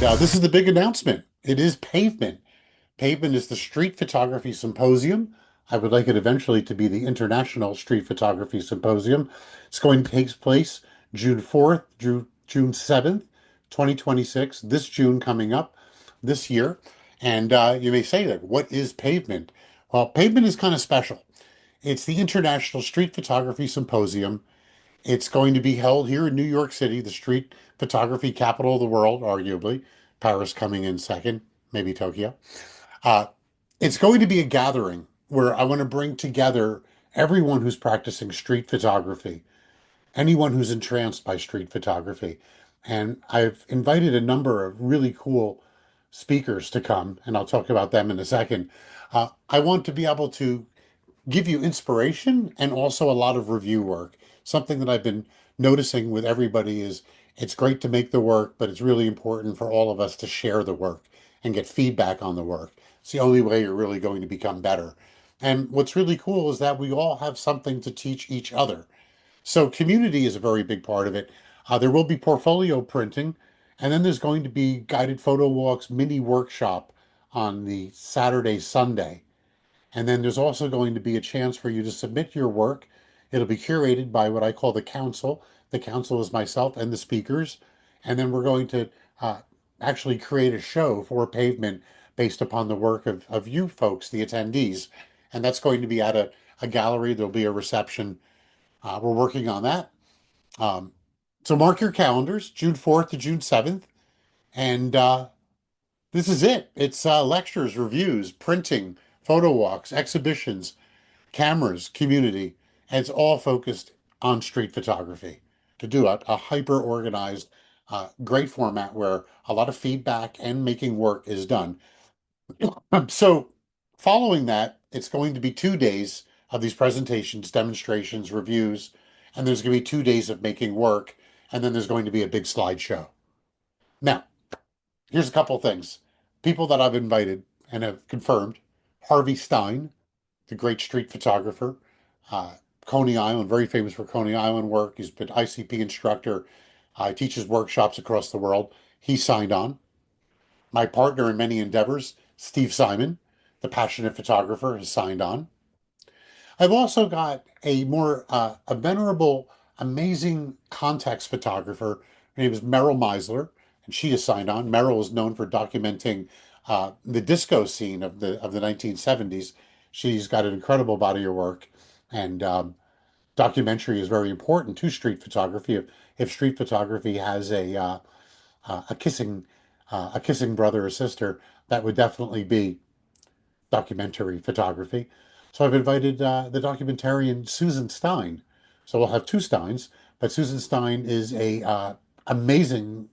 And this is the big announcement. It is Pavement. Pavement is the Street Photography Symposium. I would like it eventually to be the International Street Photography Symposium. It's going to take place June 4th, June 7th, 2026, this June coming up this year. And you may say that, what is Pavement? Well, Pavement is kind of special. It's the International Street Photography Symposium. It's going to be held here in New York City, the street photography capital of the world, arguably. Paris coming in second, maybe Tokyo. Uh, it's going to be a gathering where I want to bring together everyone who's practicing street photography, anyone who's entranced by street photography. And I've invited a number of really cool speakers to come, and I'll talk about them in a second. I want to be able to give you inspiration and also a lot of review work. Something that I've been noticing with everybody is it's great to make the work, but it's really important for all of us to share the work and get feedback on the work. It's the only way you're really going to become better. And what's really cool is that we all have something to teach each other. So community is a very big part of it. There will be portfolio printing, and then there's going to be guided photo walks, mini workshop on the Saturday, Sunday. And then there's also going to be a chance for you to submit your work. It'll be curated by what I call the council. The council is myself and the speakers. And then we're going to uh, actually create a show for Pavement based upon the work of you folks, the attendees. And that's going to be at a gallery. There'll be a reception. We're working on that. Um, so mark your calendars, June 4th to June 7th. And this is it. It's lectures, reviews, printing, photo walks, exhibitions, cameras, community, and it's all focused on street photography to do a hyper organized, great format where a lot of feedback and making work is done. So, following that, it's going to be 2 days of these presentations, demonstrations, reviews, and there's going to be 2 days of making work, and then there's going to be a big slideshow. Now, here's a couple things. People that I've invited and have confirmed: Harvey Stein, the great street photographer, uh, Coney Island, very famous for Coney Island work. He's been ICP instructor. Teaches workshops across the world. He signed on. My partner in many endeavors, Steve Simon, the passionate photographer, has signed on. I've also got a venerable, amazing context photographer. Her name is Merrill Meisler, and she has signed on. Merrill is known for documenting the disco scene of the 1970s. She's got an incredible body of work, and documentary is very important to street photography. If street photography has a kissing brother or sister, that would definitely be documentary photography. So I've invited the documentarian Susan Stein. So we'll have two Steins, but Susan Stein is a amazing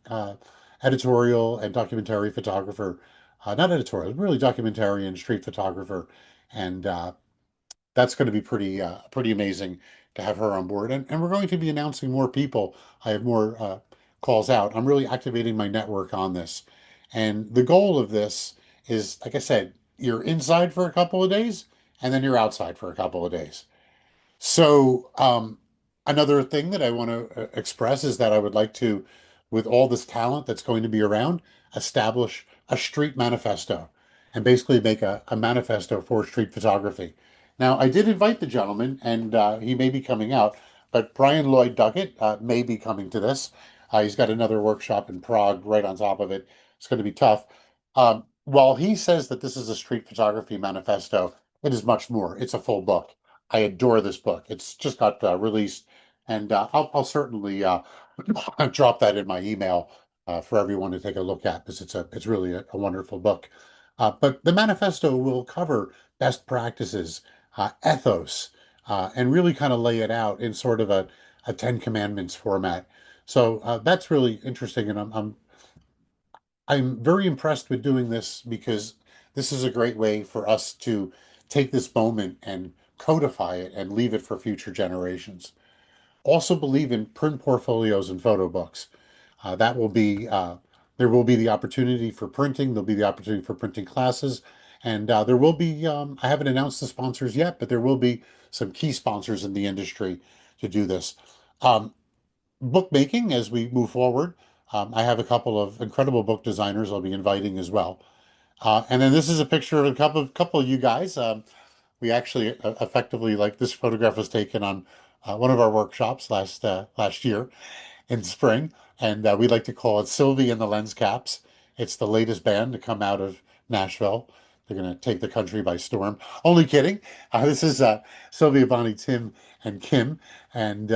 editorial and documentary photographer. Not editorial, really documentary and street photographer, and that's going to be pretty amazing to have her on board. And we're going to be announcing more people. I have more calls out. I'm really activating my network on this. And the goal of this is, like I said, you're inside for a couple of days and then you're outside for a couple of days. So, another thing that I want to express is that I would like to, with all this talent that's going to be around, establish a street manifesto and basically make a manifesto for street photography. Now, I did invite the gentleman, and he may be coming out, but Brian Lloyd Duckett may be coming to this. He's got another workshop in Prague right on top of it. It's going to be tough. While he says that this is a street photography manifesto, it is much more. It's a full book. I adore this book. It's just got released, and I'll certainly drop that in my email for everyone to take a look at because it's really a wonderful book. But the manifesto will cover best practices, ethos, and really kind of lay it out in sort of a Ten Commandments format. So that's really interesting, and I'm very impressed with doing this because this is a great way for us to take this moment and codify it and leave it for future generations. Also believe in print portfolios and photo books. That will be there will be the opportunity for printing. There'll be the opportunity for printing classes, and there will be. I haven't announced the sponsors yet, but there will be some key sponsors in the industry to do this. Um, Bookmaking as we move forward. I have a couple of incredible book designers I'll be inviting as well. And then this is a picture of a couple of you guys. We actually effectively, like, this photograph was taken on one of our workshops last year in spring, and we like to call it Sylvie and the Lens Caps. It's the latest band to come out of Nashville. They're going to take the country by storm. Only kidding. This is Sylvia, Bonnie, Tim, and Kim. And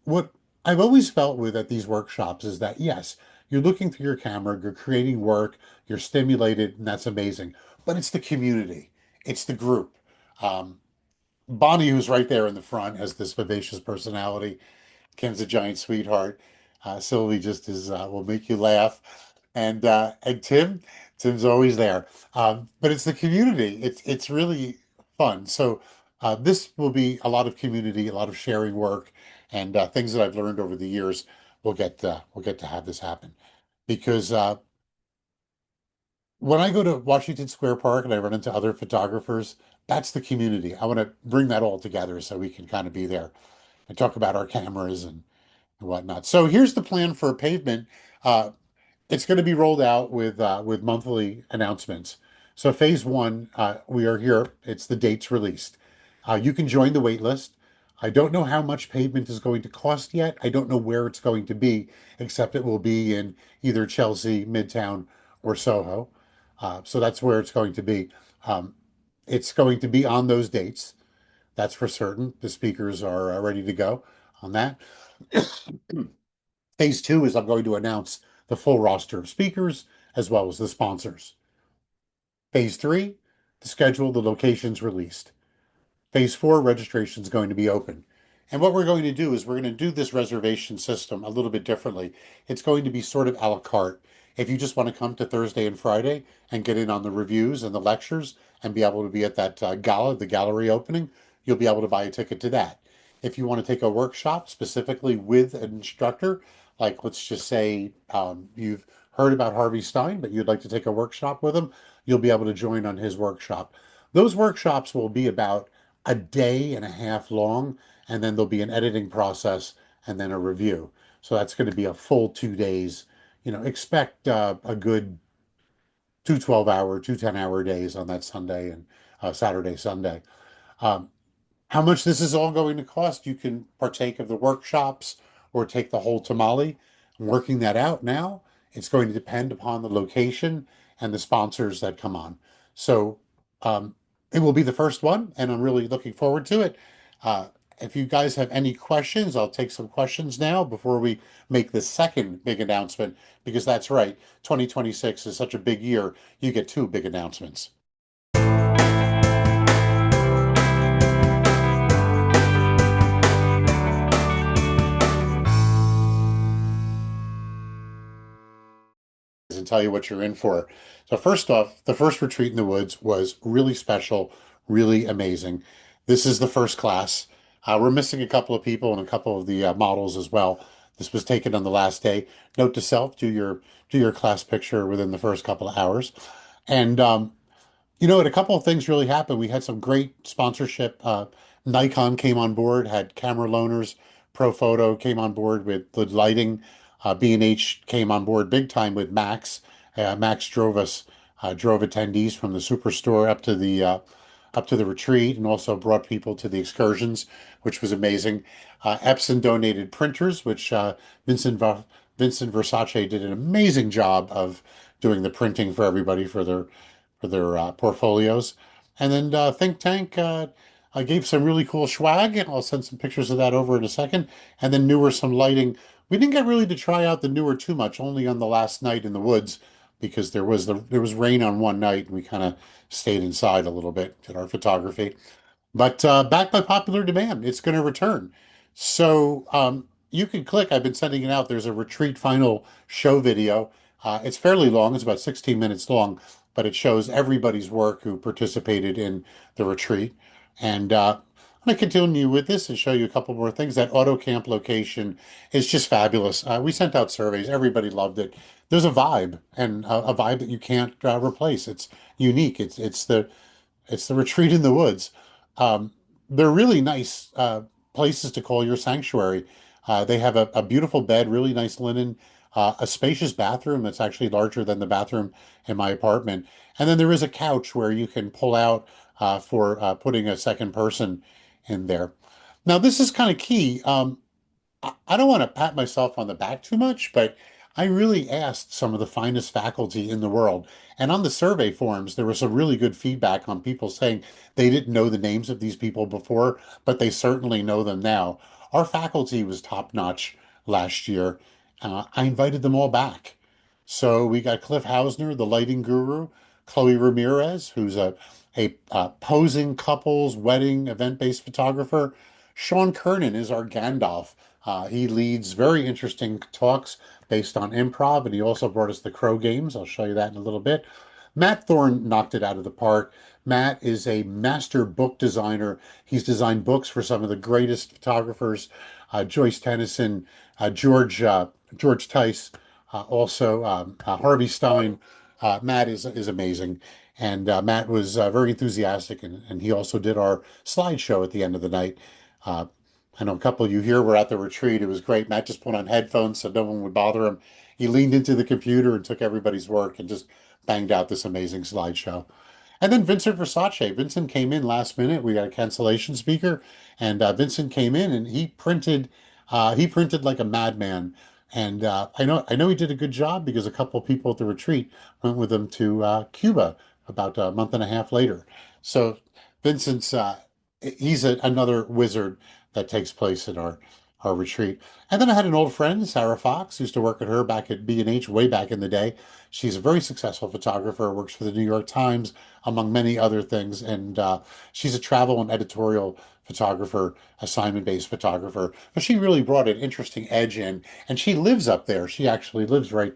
what I've always felt with at these workshops is that, yes, you're looking through your camera, you're creating work, you're stimulated, and that's amazing. But it's the community, it's the group. Um, Bonnie, who's right there in the front, has this vivacious personality. Kim's a giant sweetheart. Sylvie just is will make you laugh, and Tim's always there. But it's the community. It's really fun. So this will be a lot of community, a lot of sharing work, and things that I've learned over the years. We'll get to have this happen because when I go to Washington Square Park and I run into other photographers, that's the community. I want to bring that all together so we can kind of be there and talk about our cameras and whatnot. So here's the plan for Pavement. Uh, it's going to be rolled out with monthly announcements. So phase one, we are here. It's the dates released. You can join the wait list. I don't know how much Pavement is going to cost yet. I don't know where it's going to be, except it will be in either Chelsea, Midtown, or Soho. So that's where it's going to be. Um, it's going to be on those dates. That's for certain. The speakers are ready to go on that. Phase two is I'm going to announce the full roster of speakers as well as the sponsors. Phase three, the schedule, the locations released. Phase four registration is going to be open. And what we're going to do is we're going to do this reservation system a little bit differently. It's going to be sort of a la carte. If you just want to come to Thursday and Friday and get in on the reviews and the lectures and be able to be at that gala, the gallery opening, you'll be able to buy a ticket to that. If you want to take a workshop specifically with an instructor, like let's just say you've heard about Harvey Stein, but you'd like to take a workshop with him, you'll be able to join on his workshop. Those workshops will be about a day and a half long, and then there'll be an editing process and then a review. So that's going to be a full 2 days. Expect a good two 12-hour, two 10-hour days on that Sunday and Saturday, Sunday. Um, how much this is all going to cost, you can partake of the workshops or take the whole tamale. I'm working that out now. It's going to depend upon the location and the sponsors that come on. So um, it will be the first one, and I'm really looking forward to it. If you guys have any questions, I'll take some questions now before we make the second big announcement, because that's right, 2026 is such a big year, you get two big announcements. And tell you what you're in for. So first off, the first retreat in the woods was really special, really amazing. This is the first class. We're missing a couple of people and a couple of the models as well. This was taken on the last day. Note to self: do your class picture within the first couple of hours. And and a couple of things really happened. We had some great sponsorship. Nikon came on board, had camera loaners. Profoto came on board with the lighting. B&H came on board big time with Max. Max drove attendees from the superstore up to the retreat, and also brought people to the excursions, which was amazing. Epson donated printers, which Vincent Vincent Versace did an amazing job of doing the printing for everybody for their portfolios. And then Think Tank gave some really cool swag, and I'll send some pictures of that over in a second. And then Newer some lighting. We didn't get really to try out the Newer too much, only on the last night in the woods, because there was rain on one night, and we kind of stayed inside a little bit, did our photography. But backed by popular demand, it's going to return. So you can click. I've been sending it out. There's a retreat final show video. It's fairly long. It's about 16 minutes long, but it shows everybody's work who participated in the retreat. And I'm going to continue with this and show you a couple more things. That auto camp location is just fabulous. We sent out surveys. Everybody loved it. There's a vibe, and a vibe that you can't replace. It's unique. It's the retreat in the woods. Um, they're really nice places to call your sanctuary. They have a beautiful bed, really nice linen. a spacious bathroom that's actually larger than the bathroom in my apartment. And then there is a couch where you can pull out for putting a second person in there. Now, this is kind of key. I don't want to pat myself on the back too much, but I really asked some of the finest faculty in the world. And on the survey forums, there was some really good feedback on people saying they didn't know the names of these people before, but they certainly know them now. Our faculty was top notch last year. I invited them all back. So we got Cliff Hausner, the lighting guru, Chloe Ramirez, who's a posing couples wedding event-based photographer. Sean Kernan is our Gandalf. He leads very interesting talks based on improv, and he also brought us the Crow Games. I'll show you that in a little bit. Matt Thorne knocked it out of the park. Matt is a master book designer. He's designed books for some of the greatest photographers, Joyce Tennyson, George Tice, also Harvey Stein. Matt is amazing. And Matt was very enthusiastic, and he also did our slideshow at the end of the night. Uh, I know a couple of you here were at the retreat. It was great. Matt just put on headphones so no one would bother him. He leaned into the computer and took everybody's work and just banged out this amazing slideshow. And then Vincent Versace. Vincent came in last minute. We got a cancellation speaker, and Vincent came in and he printed like a madman. And I know he did a good job because a couple of people at the retreat went with him to Cuba about a month and a half later. So Vincent's he's another wizard that takes place at our retreat. And then I had an old friend, Sarah Fox, used to work at her back at B&H way back in the day. She's a very successful photographer, works for the New York Times, among many other things. And she's a travel and editorial photographer, assignment-based photographer. But she really brought an interesting edge in. And she lives up there. She actually lives right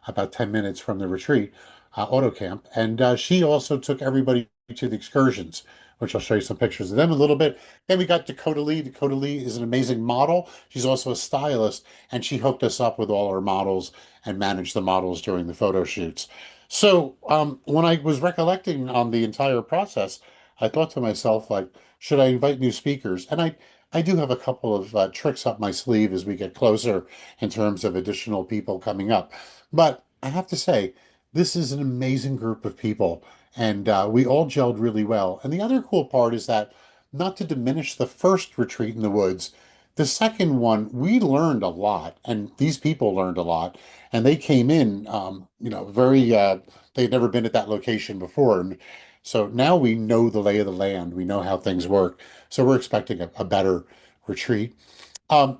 about 10 minutes from the retreat, auto camp. And she also took everybody to the excursions, which I'll show you some pictures of them in a little bit. Then we got Dakota Lee. Dakota Lee is an amazing model. She's also a stylist, and she hooked us up with all our models and managed the models during the photo shoots. So when I was recollecting on the entire process, I thought to myself, like, should I invite new speakers? And I do have a couple of tricks up my sleeve as we get closer in terms of additional people coming up. But I have to say, this is an amazing group of people, and we all gelled really well. And the other cool part is that, not to diminish the first retreat in the woods, the second one, we learned a lot, and these people learned a lot, and they came in, very, they'd never been at that location before. And so now we know the lay of the land, we know how things work. So we're expecting a better retreat.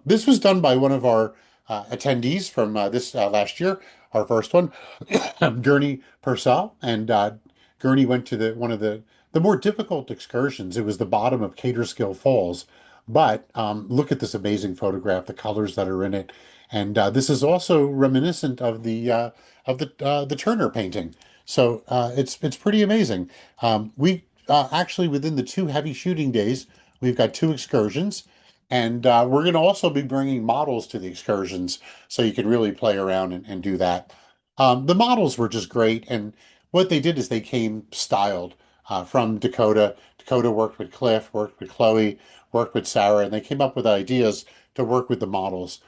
This was done by one of our attendees from this last year, our first one, Gurney Purcell, and Gurney went to one of the more difficult excursions. It was the bottom of Caterskill Falls, but look at this amazing photograph, the colors that are in it, and this is also reminiscent of the Turner painting. So it's pretty amazing. We actually, within the two heavy shooting days, we've got two excursions. And we're going to also be bringing models to the excursions so you can really play around and do that. The models were just great. And what they did is they came styled from Dakota. Dakota worked with Cliff, worked with Chloe, worked with Sarah, and they came up with ideas to work with the models.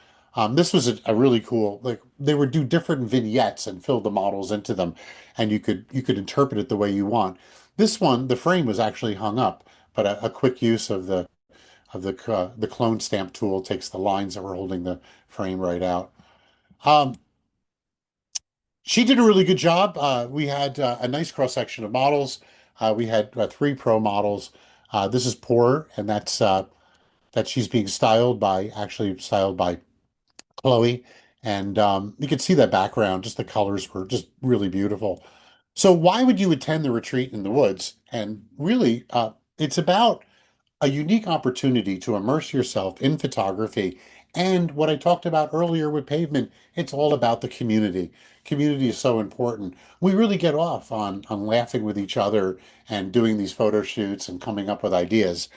This was a really cool, like they would do different vignettes and fill the models into them, and you could interpret it the way you want. This one, the frame was actually hung up, but a quick use of the clone stamp tool takes the lines that were holding the frame right out. Um, she did a really good job. We had a nice cross section of models. We had three pro models. This is Poor, and that she's being styled by Chloe. And you could see that background, just the colors were just really beautiful. So why would you attend the retreat in the woods? And really, it's about a unique opportunity to immerse yourself in photography. And what I talked about earlier with pavement, it's all about the community. Community is so important. We really get off on laughing with each other and doing these photo shoots and coming up with ideas.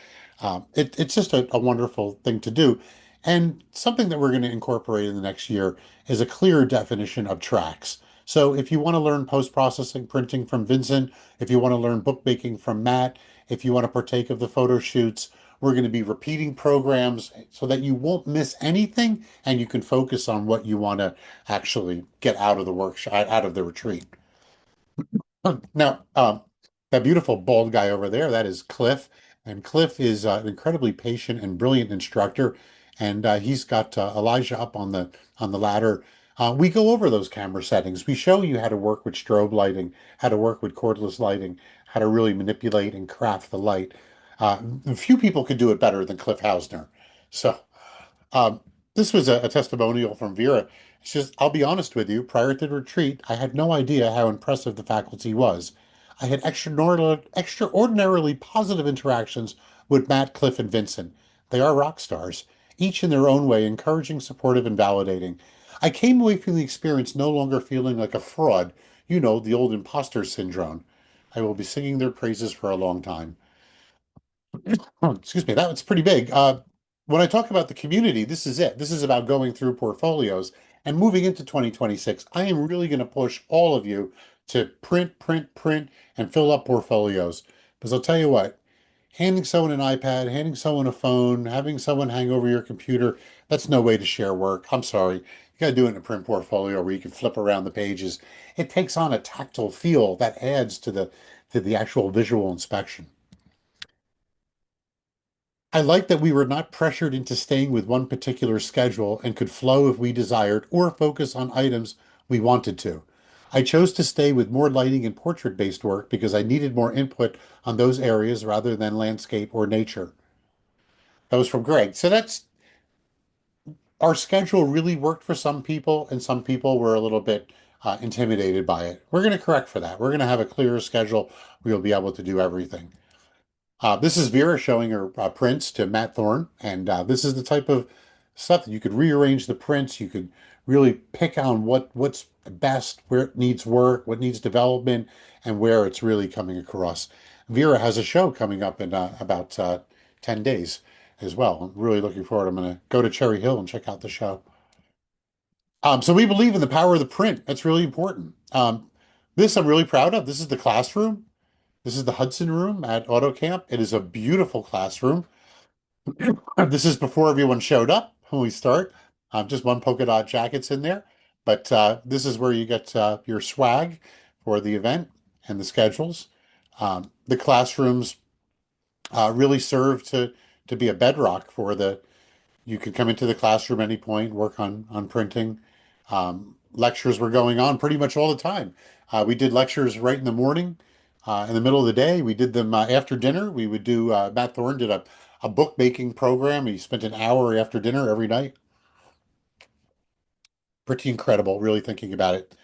It's just a wonderful thing to do. And something that we're going to incorporate in the next year is a clear definition of tracks. So if you want to learn post-processing printing from Vincent, if you want to learn bookmaking from Matt, if you want to partake of the photo shoots, We're going to be repeating programs so that you won't miss anything and you can focus on what you want to actually get out of the workshop, out of the retreat. Now, that beautiful bald guy over there, that is Cliff. And Cliff is an incredibly patient and brilliant instructor. And he's got Elijah up on the ladder. We go over those camera settings. We show you how to work with strobe lighting, how to work with cordless lighting, how to really manipulate and craft the light. Few people could do it better than Cliff Hausner. So um, this was a testimonial from Vera. She says, I'll be honest with you, prior to the retreat, I had no idea how impressive the faculty was. I had extraordinarily positive interactions with Matt, Cliff, and Vincent. They are rock stars, each in their own way, encouraging, supportive, and validating. I came away from the experience no longer feeling like a fraud, you know, the old imposter syndrome. I will be singing their praises for a long time. Oh, excuse me, that was pretty big. When I talk about the community, this is it. This is about going through portfolios and moving into 2026. I am really going to push all of you to print, print, print, and fill up portfolios. Because I'll tell you what, handing someone an iPad, handing someone a phone, having someone hang over your computer, that's no way to share work. I'm sorry. You got to do it in a print portfolio where you can flip around the pages. It takes on a tactile feel that adds to the actual visual inspection. I like that we were not pressured into staying with one particular schedule and could flow if we desired or focus on items we wanted to. I chose to stay with more lighting and portrait-based work because I needed more input on those areas rather than landscape or nature. That was from Greg. So that's our schedule really worked for some people, and some people were a little bit intimidated by it. We're going to correct for that. We're going to have a clearer schedule. We'll be able to do everything. This is Vera showing her prints to Matt Thorne, and this is the type of stuff that you could rearrange the prints. You could really pick on what's best, where it needs work, what needs development, and where it's really coming across. Vera has a show coming up in about 10 days as well. I'm really looking forward. I'm going to go to Cherry Hill and check out the show. So we believe in the power of the print. That's really important. This I'm really proud of. This is the classroom. This is the Hudson Room at Auto Camp. It is a beautiful classroom. This is before everyone showed up when we start. Just one polka dot jacket's in there. But this is where you get your swag for the event and the schedules. The classrooms really serve to be a bedrock for the you could come into the classroom any point, work on printing. Lectures were going on pretty much all the time. We did lectures right in the morning, in the middle of the day. We did them after dinner. We would do, Matt Thorne did a bookmaking program. He spent an hour after dinner every night. Pretty incredible, really thinking about it.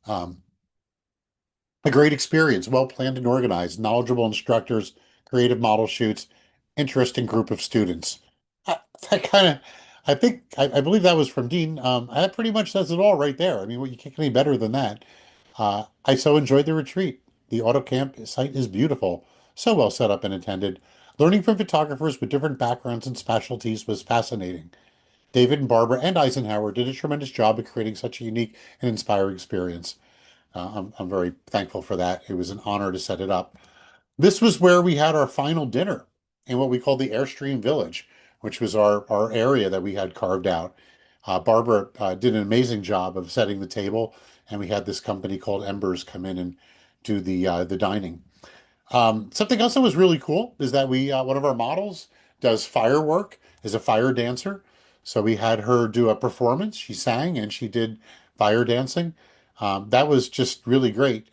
Um, a great experience, well planned and organized, knowledgeable instructors, creative model shoots, interesting group of students. That kind of, I believe that was from Dean. That pretty much says it all right there. I mean, what you can't get any better than that. I so enjoyed the retreat. The auto camp site is beautiful, so well set up and attended. Learning from photographers with different backgrounds and specialties was fascinating. David and Barbara and Eisenhower did a tremendous job of creating such a unique and inspiring experience. I'm very thankful for that. It was an honor to set it up. This was where we had our final dinner in what we called the Airstream Village, which was our area that we had carved out. Barbara did an amazing job of setting the table, and we had this company called Embers come in and do the dining. Something else that was really cool is that we one of our models does firework, is a fire dancer. So we had her do a performance. She sang and she did fire dancing. That was just really great.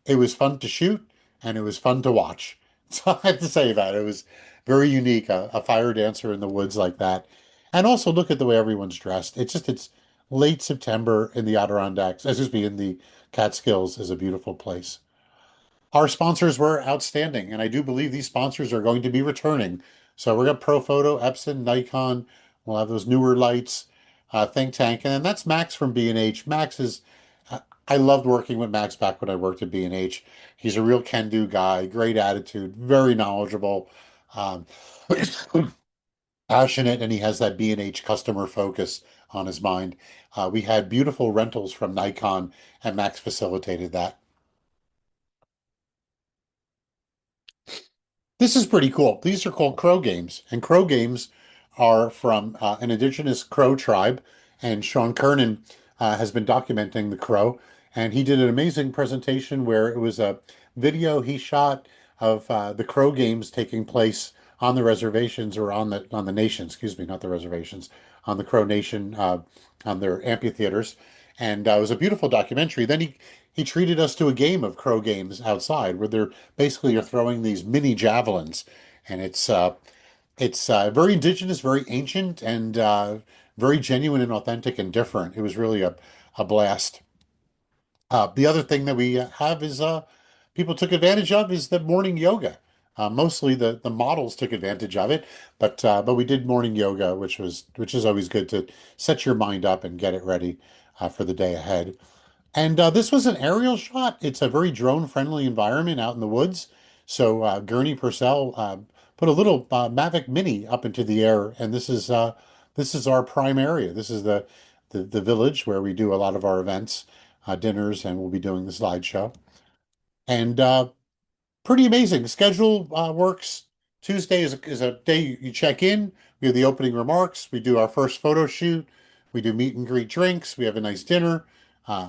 It was fun to shoot and it was fun to watch. So I have to say that it was very unique, a fire dancer in the woods like that. And also look at the way everyone's dressed. It's late September in the Adirondacks, excuse me, in the Catskills is a beautiful place. Our sponsors were outstanding, and I do believe these sponsors are going to be returning. So we're going to Profoto, Epson, Nikon. We'll have those newer lights, Think Tank, and then that's Max from B&H. Max is, I loved working with Max back when I worked at B&H. He's a real can-do guy, great attitude, very knowledgeable, um, passionate, and he has that B&H customer focus on his mind. We had beautiful rentals from Nikon, and Max facilitated that. This is pretty cool. These are called crow games, and crow games are from an indigenous crow tribe. And Sean Kernan has been documenting the crow, and he did an amazing presentation where it was a video he shot of the crow games taking place on the reservations or on the nation, excuse me, not the reservations, on the Crow Nation, on their amphitheaters, and it was a beautiful documentary. Then he treated us to a game of crow games outside where they're basically you're throwing these mini javelins, and it's very indigenous, very ancient, and very genuine and authentic and different. It was really a blast. The other thing that we have is people took advantage of is the morning yoga. Mostly the models took advantage of it, but we did morning yoga, which is always good to set your mind up and get it ready for the day ahead. And this was an aerial shot. It's a very drone-friendly environment out in the woods. So Gurney Purcell put a little Mavic Mini up into the air, and this is our prime area. This is the village where we do a lot of our events, dinners, and we'll be doing the slideshow. And pretty amazing. Schedule works. Tuesday is a day you check in. We have the opening remarks. We do our first photo shoot. We do meet and greet drinks. We have a nice dinner.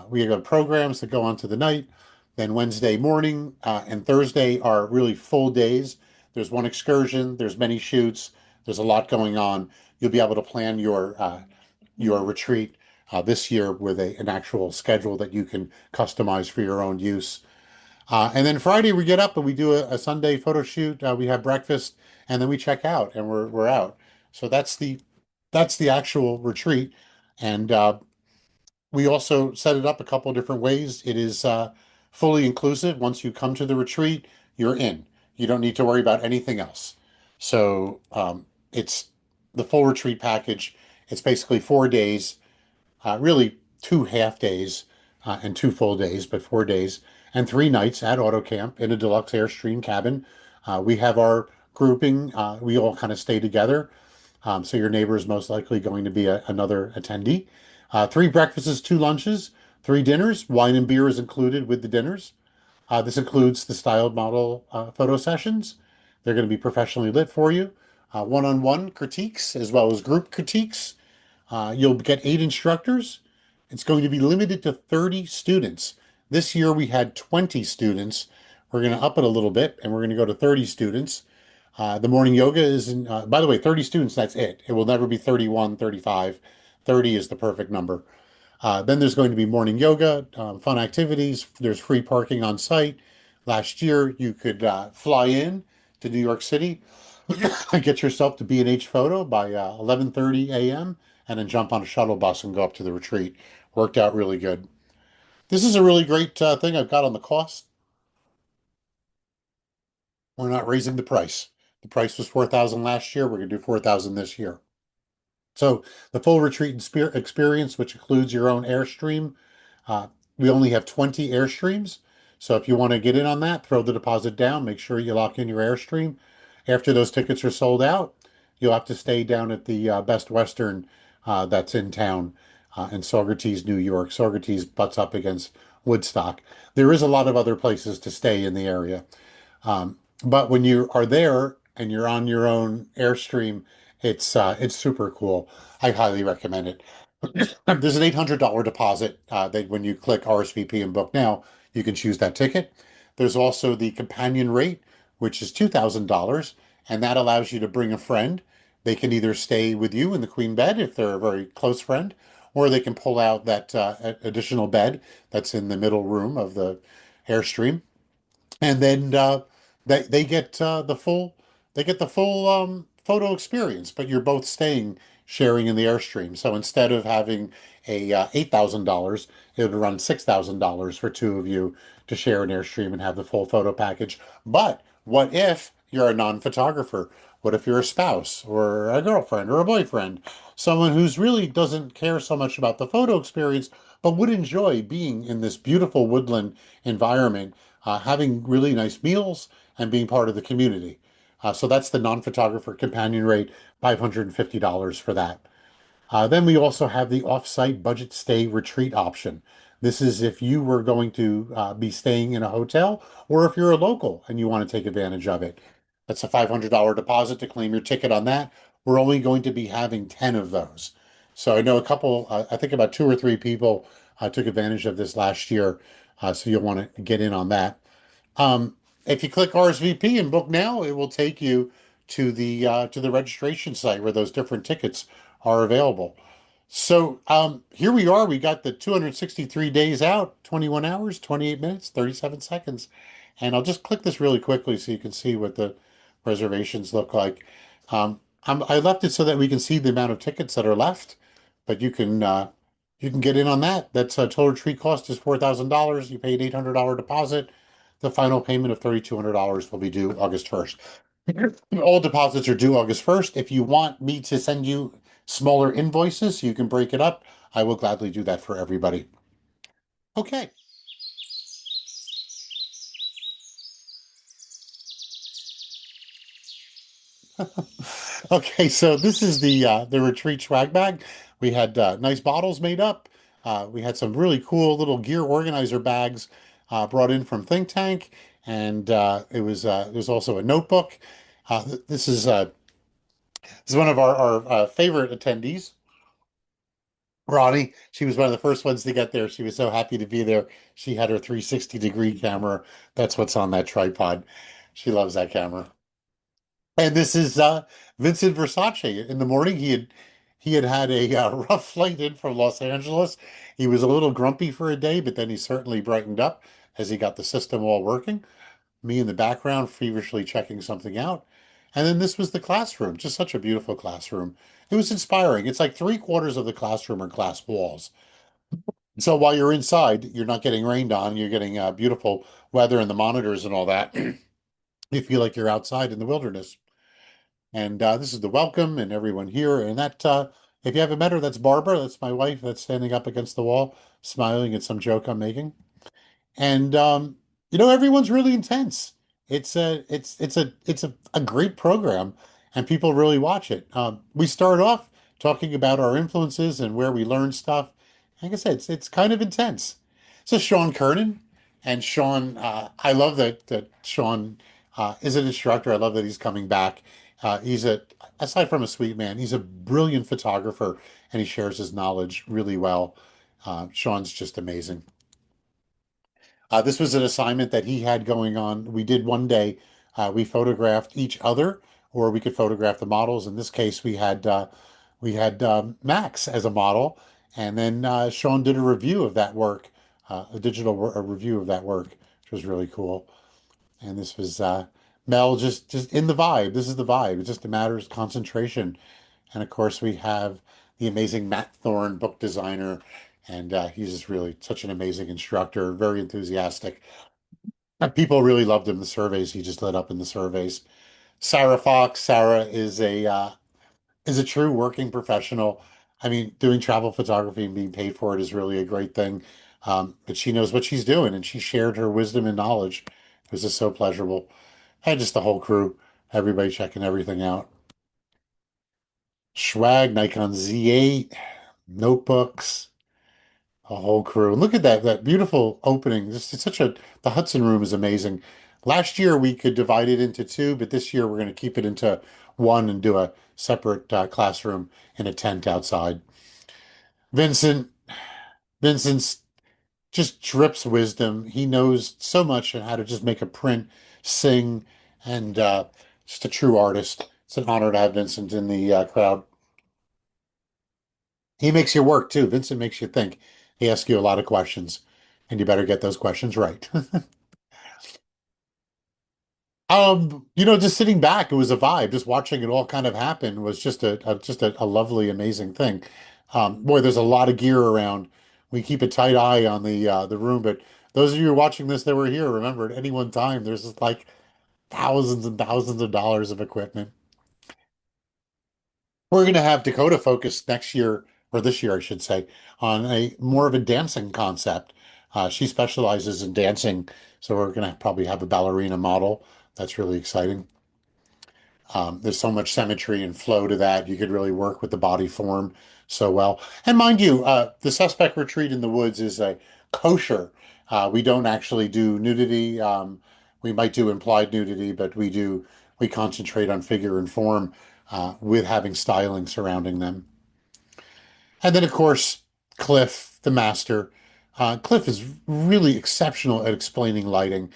We have programs that go on to the night. Then Wednesday morning and Thursday are really full days. There's one excursion. There's many shoots. There's a lot going on. You'll be able to plan your retreat this year with an actual schedule that you can customize for your own use. And then Friday we get up and we do a Sunday photo shoot. We have breakfast and then we check out and we're out. So that's the actual retreat. And we also set it up a couple of different ways. It is fully inclusive. Once you come to the retreat, you're in. You don't need to worry about anything else. So it's the full retreat package. It's basically 4 days, really 2 half days and 2 full days, but 4 days and 3 nights at Auto Camp in a deluxe Airstream cabin. We have our grouping. We all kind of stay together. So your neighbor is most likely going to be another attendee. 3 breakfasts, 2 lunches, 3 dinners. Wine and beer is included with the dinners. This includes the styled model photo sessions. They're going to be professionally lit for you. One-on-one critiques as well as group critiques. You'll get 8 instructors. It's going to be limited to 30 students. This year we had 20 students. We're going to up it a little bit and we're going to go to 30 students. The morning yoga is by the way, 30 students, that's it. It will never be 31, 35. 30 is the perfect number. Then there's going to be morning yoga, fun activities. There's free parking on site. Last year, you could fly in to New York City, get yourself to B&H Photo by 11:30 a.m., and then jump on a shuttle bus and go up to the retreat. Worked out really good. This is a really great thing I've got on the cost. We're not raising the price. The price was 4,000 last year. We're going to do 4,000 this year. So the full retreat and experience, which includes your own Airstream, uh, we only have 20 Airstreams. So if you want to get in on that, throw the deposit down. Make sure you lock in your Airstream. After those tickets are sold out, you'll have to stay down at the Best Western that's in town in Saugerties, New York. Saugerties butts up against Woodstock. There is a lot of other places to stay in the area. But when you are there and you're on your own Airstream, it's super cool. I highly recommend it. There's an $800 deposit that when you click RSVP and book now, you can choose that ticket. There's also the companion rate, which is $2,000, and that allows you to bring a friend. They can either stay with you in the queen bed if they're a very close friend, or they can pull out that additional bed that's in the middle room of the Airstream, and then they get the full photo experience, but you're both staying sharing in the Airstream. So instead of having a $8,000, it would run $6,000 for two of you to share an Airstream and have the full photo package. But what if you're a non-photographer? What if you're a spouse or a girlfriend or a boyfriend? Someone who's really doesn't care so much about the photo experience, but would enjoy being in this beautiful woodland environment, having really nice meals and being part of the community. So that's the non-photographer companion rate, $550 for that. Then we also have the off-site budget stay retreat option. This is if you were going to be staying in a hotel or if you're a local and you want to take advantage of it. That's a $500 deposit to claim your ticket on that. We're only going to be having 10 of those. So I know a couple, I think about two or three people took advantage of this last year. So you'll want to get in on that. Um, if you click RSVP and book now, it will take you to the registration site where those different tickets are available. So here we are. We got the 263 days out, 21 hours, 28 minutes, 37 seconds. And I'll just click this really quickly so you can see what the reservations look like. I left it so that we can see the amount of tickets that are left, but you can get in on that. That's total retreat cost is $4,000. You pay an $800 deposit. The final payment of $3,200 will be due August 1st. All deposits are due August 1st. If you want me to send you smaller invoices so you can break it up, I will gladly do that for everybody. Okay. Okay, so this is the retreat swag bag. We had nice bottles made up. We had some really cool little gear organizer bags brought in from Think Tank, and there's also a notebook. This is one of our favorite attendees, Ronnie. She was one of the first ones to get there. She was so happy to be there. She had her 360-degree camera. That's what's on that tripod. She loves that camera. And this is Vincent Versace. In the morning, he had a rough flight in from Los Angeles. He was a little grumpy for a day, but then he certainly brightened up as he got the system all working. Me in the background, feverishly checking something out. And then this was the classroom, just such a beautiful classroom. It was inspiring. It's like three-quarters of the classroom are glass walls. So while you're inside, you're not getting rained on. You're getting beautiful weather and the monitors and all that. You feel like you're outside in the wilderness. And this is the welcome and everyone here. And if you haven't met her, that's Barbara. That's my wife. That's standing up against the wall, smiling at some joke I'm making. And everyone's really intense. It's a great program, and people really watch it. We start off talking about our influences and where we learn stuff. Like I said, it's kind of intense. So Sean Kernan, and Sean, I love that Sean is an instructor. I love that he's coming back. He's a aside from a sweet man, he's a brilliant photographer, and he shares his knowledge really well. Sean's just amazing. This was an assignment that he had going on. We did one day, we photographed each other, or we could photograph the models. In this case, we had Max as a model, and then Sean did a review of that work, a review of that work, which was really cool. And this was Mel just in the vibe. This is the vibe. It just matters concentration. And of course, we have the amazing Matt Thorne, book designer, and he's just really such an amazing instructor, very enthusiastic. And people really loved him. The surveys, he just lit up in the surveys. Sarah Fox, Sarah is a true working professional. I mean, doing travel photography and being paid for it is really a great thing. But she knows what she's doing, and she shared her wisdom and knowledge. It was just so pleasurable. And just the whole crew, everybody checking everything out. Swag, Nikon Z8, notebooks, a whole crew. And look at that beautiful opening. It's such the Hudson room is amazing. Last year we could divide it into two, but this year we're going to keep it into one and do a separate classroom in a tent outside. Vincent, Vincent's just drips wisdom. He knows so much on how to just make a print, sing, and just a true artist. It's an honor to have Vincent in the crowd. He makes you work too. Vincent makes you think. He asks you a lot of questions, and you better get those questions right. Just sitting back, it was a vibe. Just watching it all kind of happen was just a lovely, amazing thing. Boy, there's a lot of gear around. We keep a tight eye on the room, but those of you watching this that were here, remember at any one time, there's just like thousands and thousands of dollars of equipment. We're going to have Dakota focus next year, or this year, I should say, on a more of a dancing concept. She specializes in dancing, so we're going to probably have a ballerina model. That's really exciting. There's so much symmetry and flow to that. You could really work with the body form so well. And mind you, the suspect retreat in the woods is a kosher. We don't actually do nudity. We might do implied nudity, but we concentrate on figure and form with having styling surrounding them. And then, of course, Cliff, the master. Cliff is really exceptional at explaining lighting.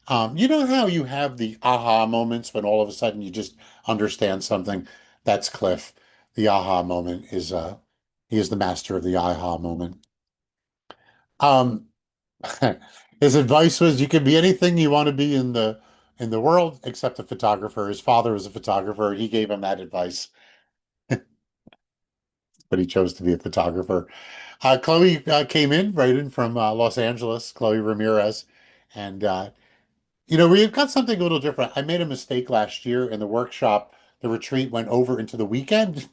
You know how you have the aha moments when all of a sudden you just understand something? That's Cliff. The aha moment is he is the master of the aha moment. Um, his advice was you can be anything you want to be in the world except a photographer. His father was a photographer. He gave him that advice, but he chose to be a photographer. Chloe came in right in from Los Angeles, Chloe Ramirez. And, we've got something a little different. I made a mistake last year in the workshop. The retreat went over into the weekend.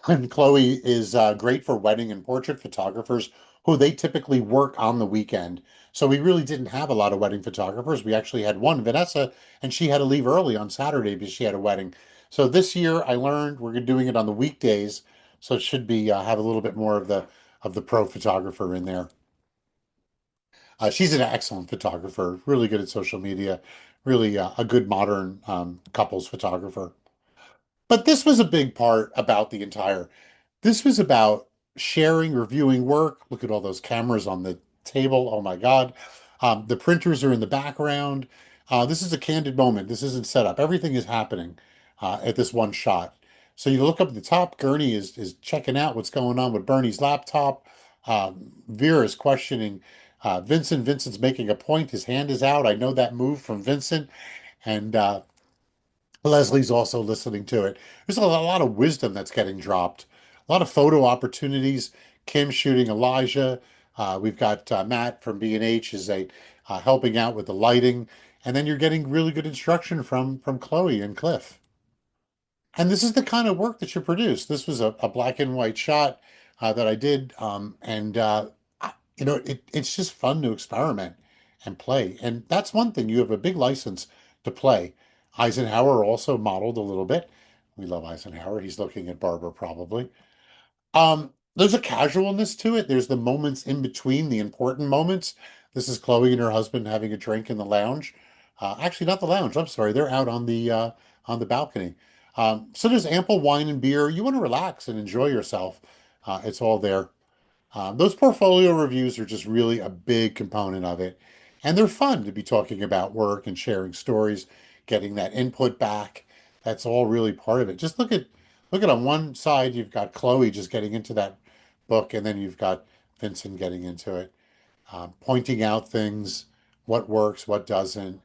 And Chloe is great for wedding and portrait photographers who they typically work on the weekend. So we really didn't have a lot of wedding photographers. We actually had one, Vanessa, and she had to leave early on Saturday because she had a wedding. So this year I learned we're doing it on the weekdays. So it should be have a little bit more of the pro photographer in there. She's an excellent photographer, really good at social media, really a good modern couples photographer. But this was a big part about the entire this was about sharing, reviewing work. Look at all those cameras on the table. Oh my God. The printers are in the background. This is a candid moment. This isn't set up. Everything is happening at this one shot. So you look up at the top, Gurney is checking out what's going on with Bernie's laptop. Vera is questioning Vincent. Vincent's making a point. His hand is out. I know that move from Vincent. And Leslie's also listening to it. There's a lot of wisdom that's getting dropped, a lot of photo opportunities. Kim shooting Elijah. We've got Matt from B&H is a helping out with the lighting, and then you're getting really good instruction from Chloe and Cliff. And this is the kind of work that you produce. This was a black and white shot that I did, and it's just fun to experiment and play. And that's one thing. You have a big license to play. Eisenhower also modeled a little bit. We love Eisenhower. He's looking at Barbara probably. There's a casualness to it. There's the moments in between, the important moments. This is Chloe and her husband having a drink in the lounge. Actually, not the lounge. I'm sorry. They're out on the balcony. So there's ample wine and beer. You want to relax and enjoy yourself. It's all there. Those portfolio reviews are just really a big component of it. And they're fun to be talking about work and sharing stories, getting that input back. That's all really part of it. Just look at on one side, you've got Chloe just getting into that book, and then you've got Vincent getting into it, pointing out things, what works, what doesn't.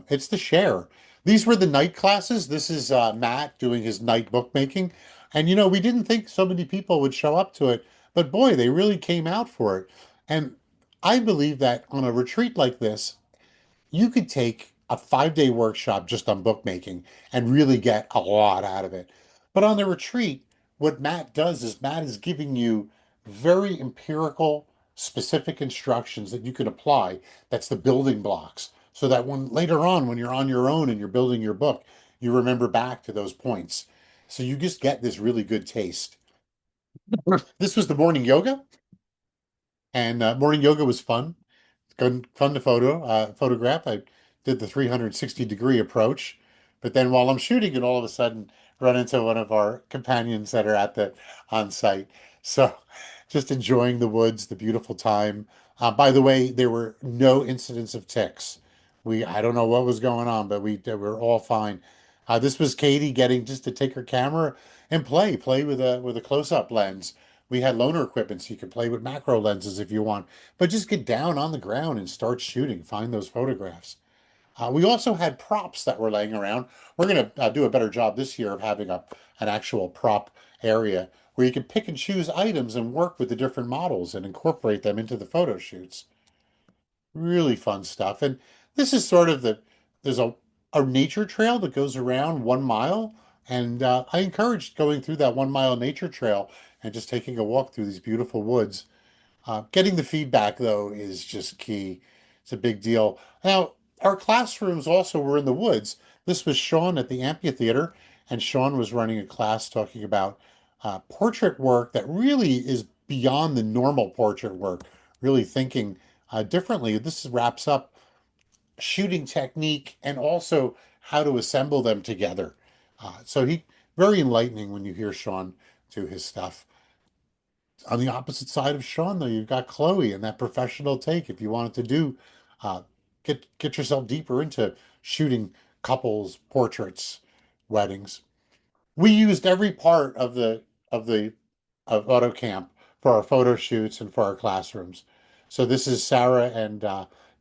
It's the share. These were the night classes. This is Matt doing his night bookmaking. And we didn't think so many people would show up to it, but boy, they really came out for it. And I believe that on a retreat like this, you could take a 5-day workshop just on bookmaking and really get a lot out of it. But on the retreat, what Matt does is Matt is giving you very empirical, specific instructions that you can apply. That's the building blocks. So that when later on, when you're on your own and you're building your book, you remember back to those points. So you just get this really good taste. This was the morning yoga, and morning yoga was fun. Fun to photograph. I did the 360-degree approach, but then while I'm shooting it, all of a sudden run into one of our companions that are at the on site. So just enjoying the woods, the beautiful time. By the way, there were no incidents of ticks. I don't know what was going on, but we were all fine. This was Katie getting just to take her camera and play with a close-up lens. We had loaner equipment, so you could play with macro lenses if you want, but just get down on the ground and start shooting, find those photographs. We also had props that were laying around. We're going to do a better job this year of having an actual prop area where you can pick and choose items and work with the different models and incorporate them into the photo shoots. Really fun stuff. And this is sort of there's a nature trail that goes around 1 mile. And I encouraged going through that 1 mile nature trail and just taking a walk through these beautiful woods. Getting the feedback, though, is just key. It's a big deal. Now, our classrooms also were in the woods. This was Sean at the amphitheater, and Sean was running a class talking about portrait work that really is beyond the normal portrait work, really thinking differently. This wraps up shooting technique and also how to assemble them together. So he very enlightening when you hear Sean do his stuff. On the opposite side of Sean, though, you've got Chloe and that professional take. If you wanted to do, uh, get yourself deeper into shooting couples, portraits, weddings. We used every part of the of AutoCamp for our photo shoots and for our classrooms. So this is Sarah and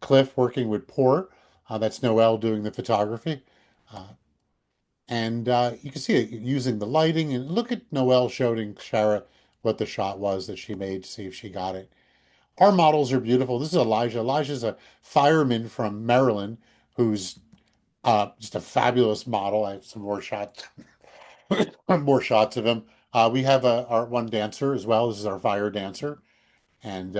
Cliff working with Poor. That's Noelle doing the photography. Uh, and you can see it using the lighting. And look at Noelle showing Sarah what the shot was that she made to see if she got it. Our models are beautiful. This is Elijah. Elijah's a fireman from Maryland who's just a fabulous model. I have some more shots, more shots of him. We have our one dancer as well. This is our fire dancer and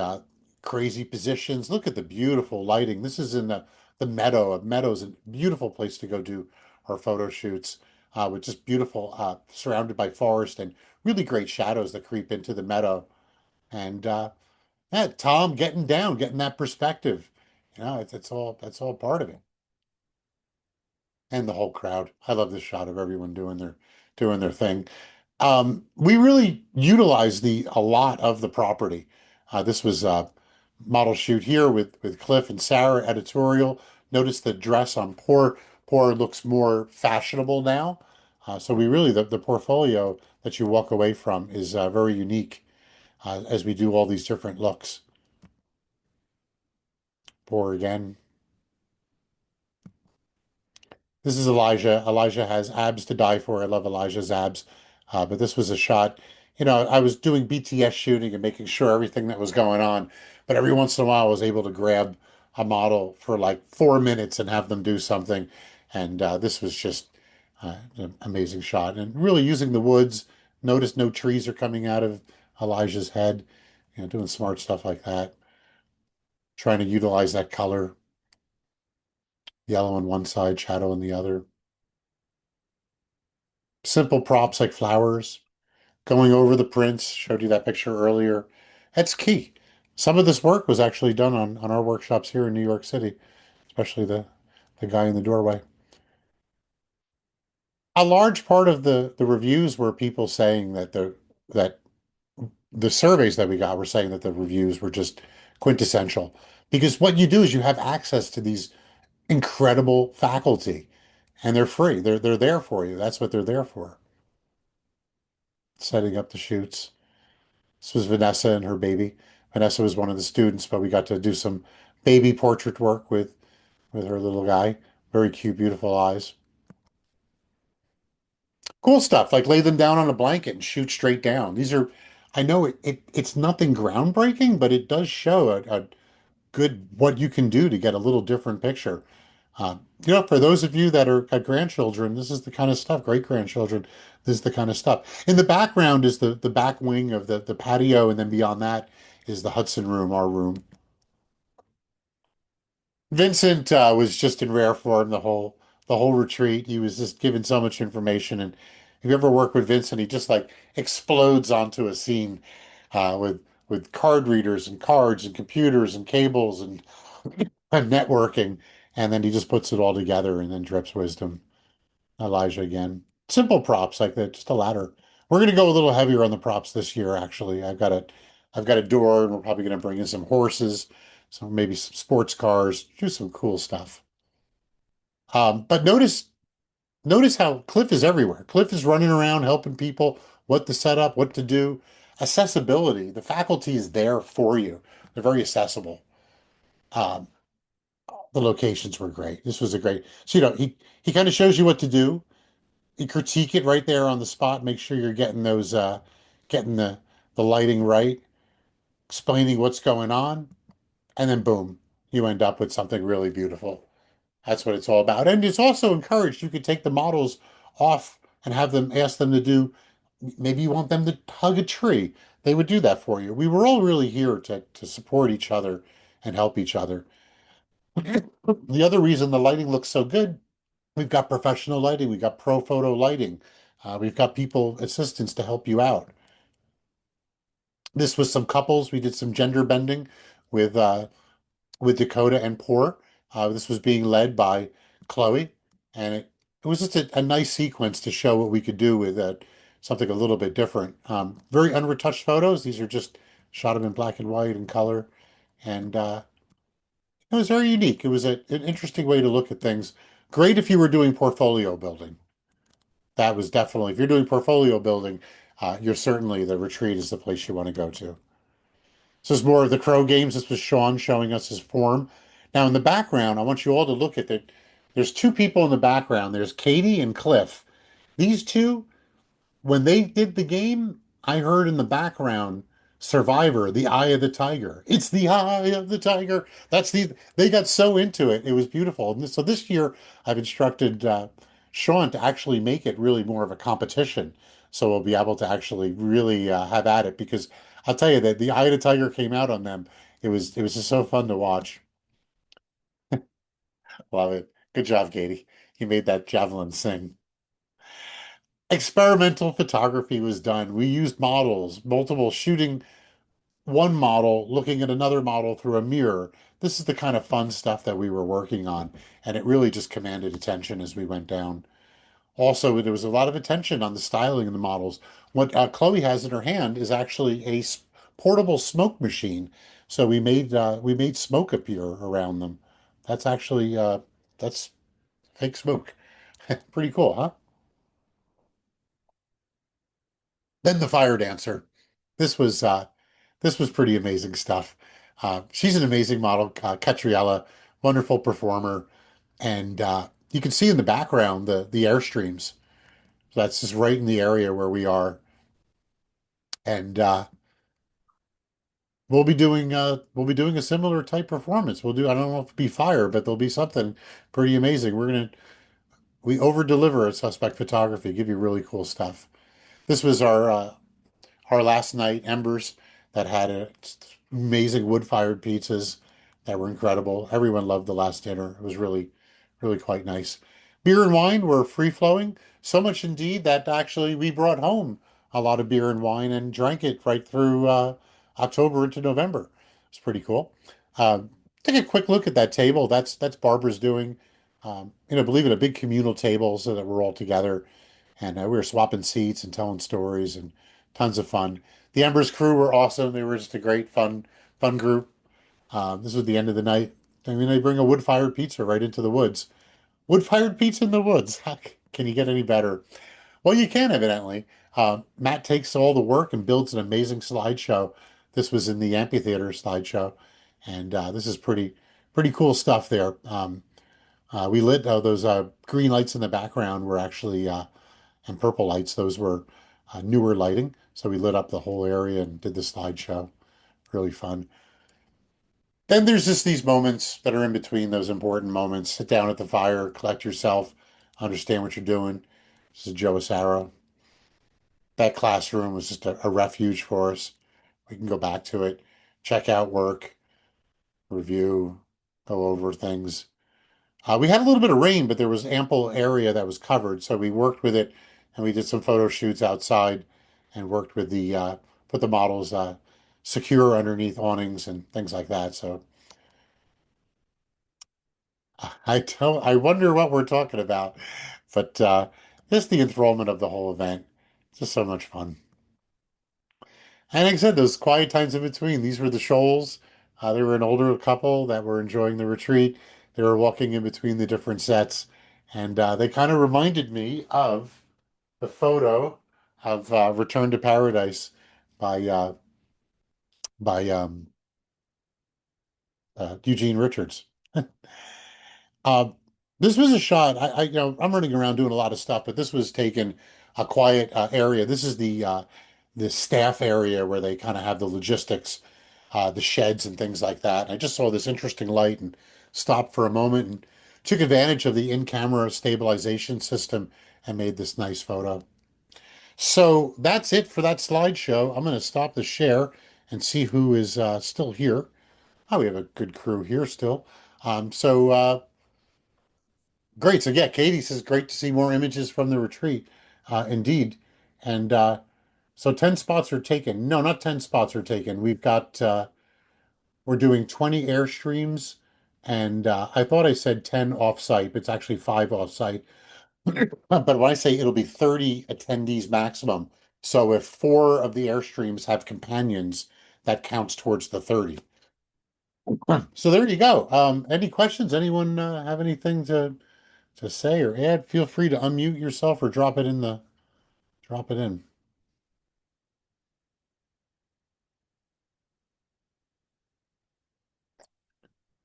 crazy positions. Look at the beautiful lighting. This is in the meadow. A meadow's a beautiful place to go do our photo shoots with just beautiful, surrounded by forest and really great shadows that creep into the meadow. And yeah, Tom getting down, getting that perspective. It's all part of it. And the whole crowd. I love this shot of everyone doing their thing. We really utilized the a lot of the property. This was a model shoot here with Cliff and Sarah editorial. Notice the dress on Poor looks more fashionable now. So we really the portfolio that you walk away from is very unique as we do all these different looks. Poor again. This is Elijah. Elijah has abs to die for. I love Elijah's abs. But this was a shot. I was doing BTS shooting and making sure everything that was going on. But every once in a while, I was able to grab a model for like 4 minutes and have them do something. And this was just an amazing shot. And really using the woods. Notice no trees are coming out of Elijah's head. Doing smart stuff like that. Trying to utilize that color. Yellow on one side, shadow on the other. Simple props like flowers, going over the prints, showed you that picture earlier. That's key. Some of this work was actually done on our workshops here in New York City, especially the guy in the doorway. A large part of the reviews were people saying that the surveys that we got were saying that the reviews were just quintessential. Because what you do is you have access to these incredible faculty and they're free. They're there for you. That's what they're there for. Setting up the shoots. This was Vanessa and her baby. Vanessa was one of the students, but we got to do some baby portrait work with her little guy. Very cute, beautiful eyes. Cool stuff, like lay them down on a blanket and shoot straight down. I know it's nothing groundbreaking, but it does show a good what you can do to get a little different picture. For those of you that are got grandchildren, this is the kind of stuff, great grandchildren, this is the kind of stuff. In the background is the back wing of the patio, and then beyond that is the Hudson room, our room. Vincent was just in rare form the whole retreat. He was just given so much information, and if you ever work with Vincent, he just like explodes onto a scene with card readers and cards and computers and cables and networking, and then he just puts it all together and then drips wisdom. Elijah again. Simple props like that, just a ladder. We're gonna go a little heavier on the props this year, actually. I've got a door, and we're probably gonna bring in some horses, so maybe some sports cars, do some cool stuff. But notice how Cliff is everywhere. Cliff is running around helping people, what to set up, what to do. Accessibility, the faculty is there for you. They're very accessible. Um, the locations were great. This was a great. So he kind of shows you what to do. You critique it right there on the spot. Make sure you're getting those getting the lighting right, explaining what's going on, and then boom, you end up with something really beautiful. That's what it's all about. And it's also encouraged. You could take the models off and have them ask them to do, maybe you want them to hug a tree. They would do that for you. We were all really here to support each other and help each other. The other reason the lighting looks so good, we've got professional lighting, we've got pro photo lighting, we've got people, assistants to help you out. This was some couples. We did some gender bending with uh, with Dakota and Poor. This was being led by Chloe, and it was just a nice sequence to show what we could do with something a little bit different. Very unretouched photos. These are just shot them in black and white and color, and it was very unique. It was an interesting way to look at things. Great if you were doing portfolio building. That was definitely, if you're doing portfolio building, you're certainly the retreat is the place you want to go to. This is more of the Crow games. This was Sean showing us his form. Now, in the background, I want you all to look at that. There's two people in the background. There's Katie and Cliff. These two, when they did the game, I heard in the background Survivor, the Eye of the Tiger. It's the Eye of the Tiger. They got so into it. It was beautiful. And so this year, I've instructed Sean to actually make it really more of a competition. So we'll be able to actually really have at it because I'll tell you that the Eye of the Tiger came out on them. It was just so fun to watch. Love it. Good job, Katie. You made that javelin sing. Experimental photography was done. We used models, multiple shooting one model, looking at another model through a mirror. This is the kind of fun stuff that we were working on, and it really just commanded attention as we went down. Also, there was a lot of attention on the styling of the models. What Chloe has in her hand is actually a portable smoke machine. So we made smoke appear around them. That's actually that's fake smoke. Pretty cool, huh? Then the fire dancer. This was uh, this was pretty amazing stuff. She's an amazing model, Catriella, wonderful performer, and you can see in the background the airstreams. So that's just right in the area where we are, and we'll be doing a similar type performance. I don't know if it'll be fire, but there'll be something pretty amazing. We over deliver at Suspect Photography, give you really cool stuff. This was our last night, Embers, that had amazing wood-fired pizzas that were incredible. Everyone loved the last dinner. It was really, really quite nice. Beer and wine were free-flowing, so much indeed that actually we brought home a lot of beer and wine and drank it right through October into November. It's pretty cool. Take a quick look at that table. That's Barbara's doing. Believe it, a big communal table so that we're all together and we were swapping seats and telling stories and tons of fun. The Embers crew were awesome. They were just a great, fun group. This was the end of the night. I mean, they bring a wood-fired pizza right into the woods. Wood-fired pizza in the woods. Can you get any better? Well, you can, evidently. Matt takes all the work and builds an amazing slideshow. This was in the amphitheater slideshow, and this is pretty cool stuff there. We lit those green lights in the background were actually and purple lights. Those were newer lighting. So we lit up the whole area and did the slideshow. Really fun. Then there's just these moments that are in between those important moments. Sit down at the fire, collect yourself, understand what you're doing. This is Joe Asaro. That classroom was just a refuge for us. We can go back to it, check out work, review, go over things. We had a little bit of rain, but there was ample area that was covered, so we worked with it, and we did some photo shoots outside, and worked with put the models secure underneath awnings and things like that. So I wonder what we're talking about, but just the enthrallment of the whole event, just so much fun. And like I said, those quiet times in between, these were the Shoals. They were an older couple that were enjoying the retreat. They were walking in between the different sets, and they kind of reminded me of the photo of Return to Paradise by by Eugene Richards. Uh, this was a shot. I'm running around doing a lot of stuff, but this was taken a quiet area. This is the staff area where they kind of have the logistics, the sheds and things like that. And I just saw this interesting light and stopped for a moment and took advantage of the in-camera stabilization system and made this nice photo. So that's it for that slideshow. I'm going to stop the share and see who is still here. Oh, we have a good crew here still. Great. So yeah, Katie says great to see more images from the retreat. Indeed. And so 10 spots are taken. No, not 10 spots are taken. We're doing 20 airstreams And I thought I said 10 off-site, but it's actually 5 off-site. But when I say it'll be 30 attendees maximum, so if 4 of the Airstreams have companions, that counts towards the 30. So there you go. Any questions? Anyone have anything to say or add? Feel free to unmute yourself or drop it in.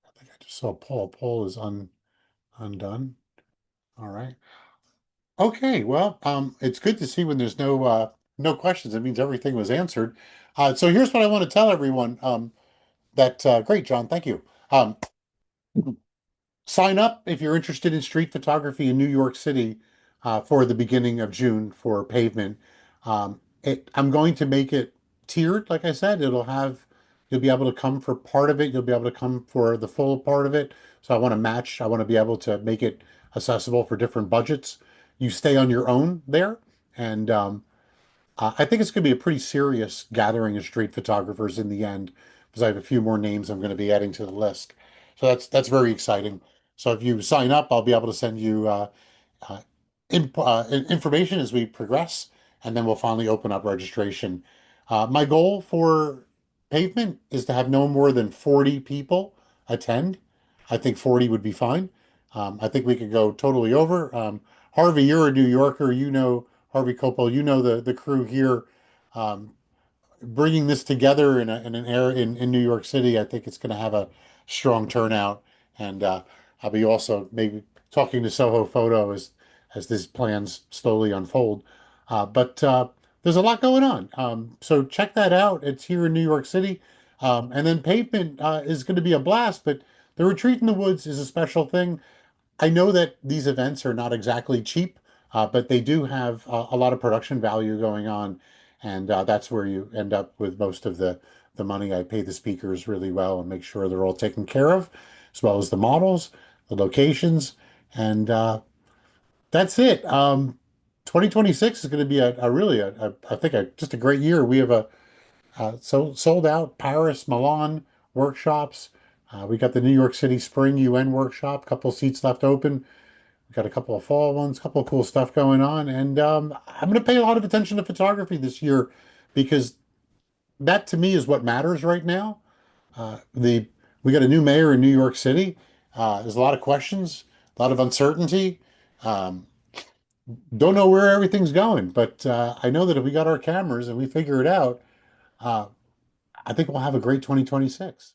I think I just saw Paul. Paul is undone. All right. Okay, well, it's good to see when there's no questions. It means everything was answered. So here's what I want to tell everyone. That great, John. Thank you. Sign up if you're interested in street photography in New York City for the beginning of June for Pavement. I'm going to make it tiered, like I said. You'll be able to come for part of it. You'll be able to come for the full part of it. So I want to match. I want to be able to make it accessible for different budgets. You stay on your own there, and I think it's going to be a pretty serious gathering of street photographers in the end, because I have a few more names I'm going to be adding to the list. So that's very exciting. So if you sign up, I'll be able to send you uh, information as we progress, and then we'll finally open up registration. My goal for Pavement is to have no more than 40 people attend. I think 40 would be fine. I think we could go totally over. Harvey, you're a New Yorker. You know Harvey Copel. You know the crew here. Um, Bringing this together in an area in New York City, I think it's going to have a strong turnout. And I'll be also maybe talking to Soho Photo as these plans slowly unfold. But there's a lot going on. So check that out. It's here in New York City. And then Pavement is going to be a blast, but the Retreat in the Woods is a special thing. I know that these events are not exactly cheap, but they do have a lot of production value going on, and that's where you end up with most of the money. I pay the speakers really well and make sure they're all taken care of, as well as the models, the locations, and that's it. 2026 is going to be a really I think just a great year. We have a sold out Paris, Milan workshops. We got the New York City Spring UN workshop, couple seats left open. We got a couple of fall ones, couple of cool stuff going on, and I'm going to pay a lot of attention to photography this year because that to me is what matters right now. The We got a new mayor in New York City. There's a lot of questions, a lot of uncertainty. Um, don't know where everything's going, but I know that if we got our cameras and we figure it out, uh, I think we'll have a great 2026.